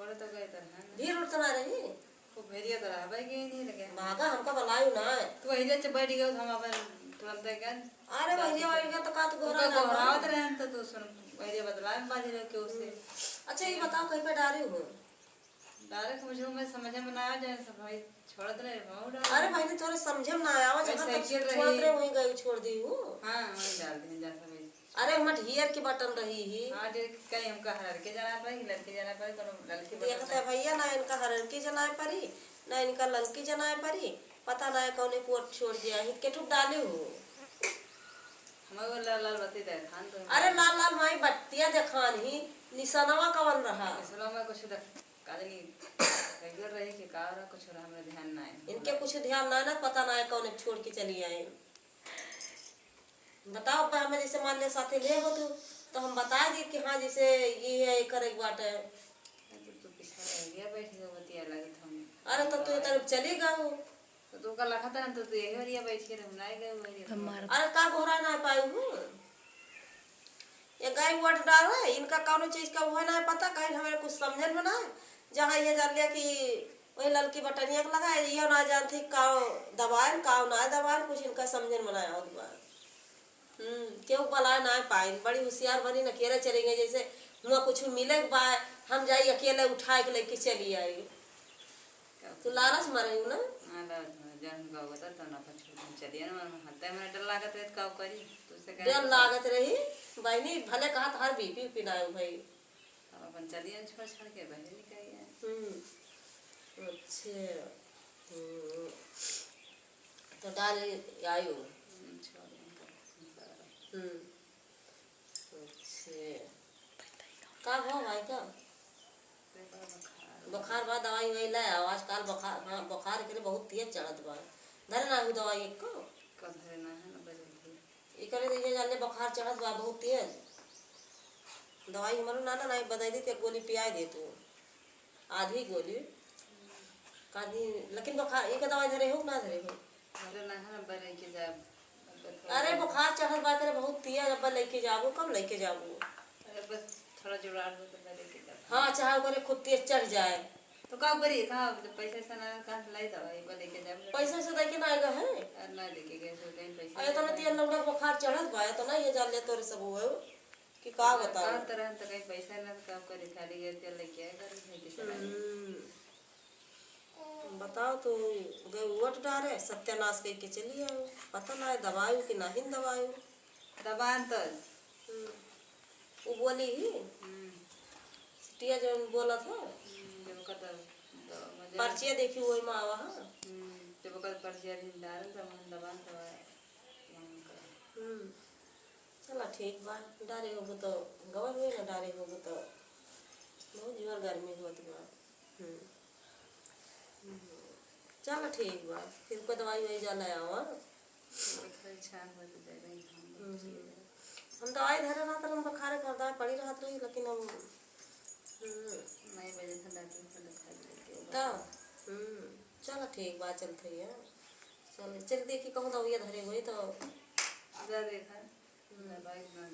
छोड़ तो गए तो है ना भीड़ उठना रही वो भेड़िया तो रहा भाई के नहीं लगे भागा हमका बलायू ना है तू वही से बैठ गए हम अपन तुरंत गन अरे भैया बैठ गया तो का तो गोरा तो घबरावत रहे तो तू सुन वही बदला में बाजी रहे के उसे अच्छा ये बताओ कहीं पे डारे हो डायरेक्ट मुझे मैं समझ में ना आ जाए सब भाई छोड़ दे बहुत अरे भाई ने थोड़े समझे में ना आया जगह तक छोड़ दे वहीं गई छोड़ दी हूँ हां वहीं डाल दे जा सब अरे मत हियर की बटन रही ही हां देख कहीं हमका लड़के जाना पड़ी लड़के जाना पड़ी तो लड़की देखते भैया ना इनका लड़की जनाए परी ना इनका लड़की जनाए परी पता ना कौन पोट छोड़ दिया हित के ठुक डाले हो हमें वो लाल लाल बत्ती दे खान तो अरे लाल लाल माई बत्तियां देखान ही निशानवा कवन रहा इसलो में कुछ काजनी रेगुलर रही कि कार कुछ हमरा ध्यान ना है इनके कुछ ध्यान ना पता ना कौन छोड़ के चली आए बताओ हमें जैसे मान ले साथे ले हो तो हम बता दी कि हाँ जैसे ये है करे बाट है तो पीछे रह गया बैठ गया बतिया लगे हम अरे तो तू तरफ चली गयो तो तू का लखा था तो तू यही वरिया बैठ के हम ना गए वरिया अरे का घोरा ना पाई हूँ ये गाय वोट डाल है इनका कौन चीज का वो ना पता कहीं हमें कुछ समझन में ना जहाँ ये जान लिया कि वही लड़की बटनिया के लगा ये ना जानती काव दबाए काव ना दबाए कुछ इनका समझन बनाया होगा क्यों बला ना पाई बड़ी होशियार बनी न अकेले चलेंगे जैसे हुआ कुछ मिले के बाद हम जाई अकेले उठा के लेके चली आई तू लालच मारे ना हां जान का बता तो ना पछुड़ चलिए ना हत्ते में डर लागत है का करी तो से डर लागत रही बहनी भले कहा हर बीपी पिनायो भाई अब अपन चलिए छोड़ छोड़ के बहन निकाई अच्छा तो डाल आयो अच्छा का भाव भाई का बुखार बा दवाई वही ले आवाज काल बुखार हाँ बुखार के बहुत तेज चढ़त बा धरे ना दवाई एक को धरे ना है ना बजल ये करे देखिए जाने बुखार चढ़त बा बहुत तेज दवाई मरो ना ना नहीं बदल दी ते गोली पिया दे तू आधी गोली कादी लेकिन बुखार एक दवाई धरे हो ना धरे हो धरे ना है ना बरे के जा अरे बुखार चढ़त बा करे बहुत तेज अब लेके जाबो कब लेके जाबो अरे बस थोड़ा जुड़ाड़ हो तो लेके जा हाँ चाहे करे खुद तेज चढ़ जाए तो का बरी का पैसे से ना का लाई दवाई बा लेके जा पैसे से देके ना आएगा है ना लेके गए तो कहीं पैसे अरे तो ना तेल लौंडा बुखार चढ़त बा तो ना ये जान ले तोरे सब हुए कि का बता का तरह तो कहीं पैसा ना का करे खाली गए तेल लेके आए कर किसी बताओ तो गए वोट डारे सत्यानाश करके चली आओ पता ना है दवाई कि नहीं दवाई दबान तो वो बोली ही सिटिया जो बोला था जो का पर्चिया देखी वही में आवा जब का पर्चिया दिन डाल तो हम दबान तो चला ठीक बा डारे होगो तो गवर हुई ना डारे होगो तो बहुत जोर गर्मी होती बा चलो ठीक बा फिर को दवाई वही जाना आवा हम दवाई धरे ना तो हम बुखार कर दवाई पड़ी रहत रही लेकिन हम नहीं बजे ठंडा तो चलो ठीक बा चलते है चल चल देखी कहूँ दवाई धरे हुई तो जा देखा दवाई ना